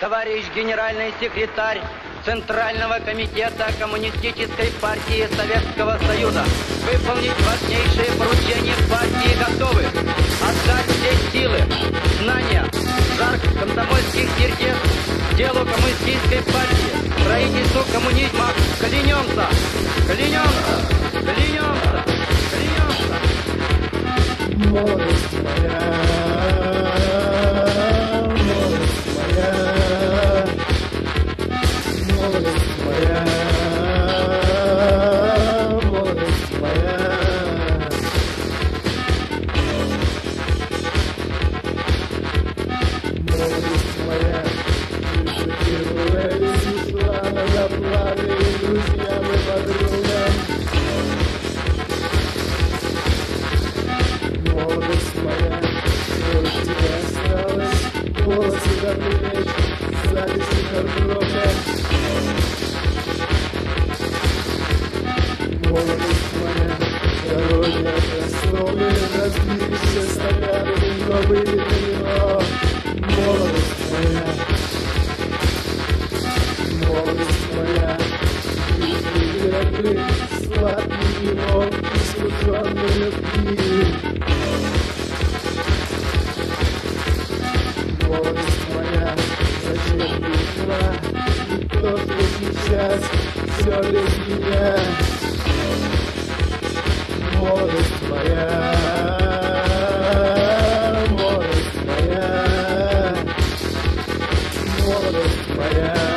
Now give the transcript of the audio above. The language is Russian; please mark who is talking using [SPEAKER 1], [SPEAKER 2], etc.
[SPEAKER 1] товарищ генеральный секретарь Центрального комитета Коммунистической партии Советского Союза, выполнить важнейшие поручения партии готовы, отдать все силы, знания, жар комсомольских сердец делу коммунистической партии, строительству коммунизма. Клянемся! Клянемся! Клянемся! Клянемся!
[SPEAKER 2] Молодость моя, молодость моя, молодость моя, молодость моя, первая ушла на заплаты, друзьям и подругам. Молодость моя, что у тебя осталось, волосы до плеч, записи хардрока. Молодость моя, дороги основы, разбились снаряды, но были далеко. Молодость моя, молодость моя, ты сладкий вино, искушенной любви. Молодость моя, зачем ты ушла? И кто ты сейчас все без меня? Молодость моя, молодость моя, молодость моя.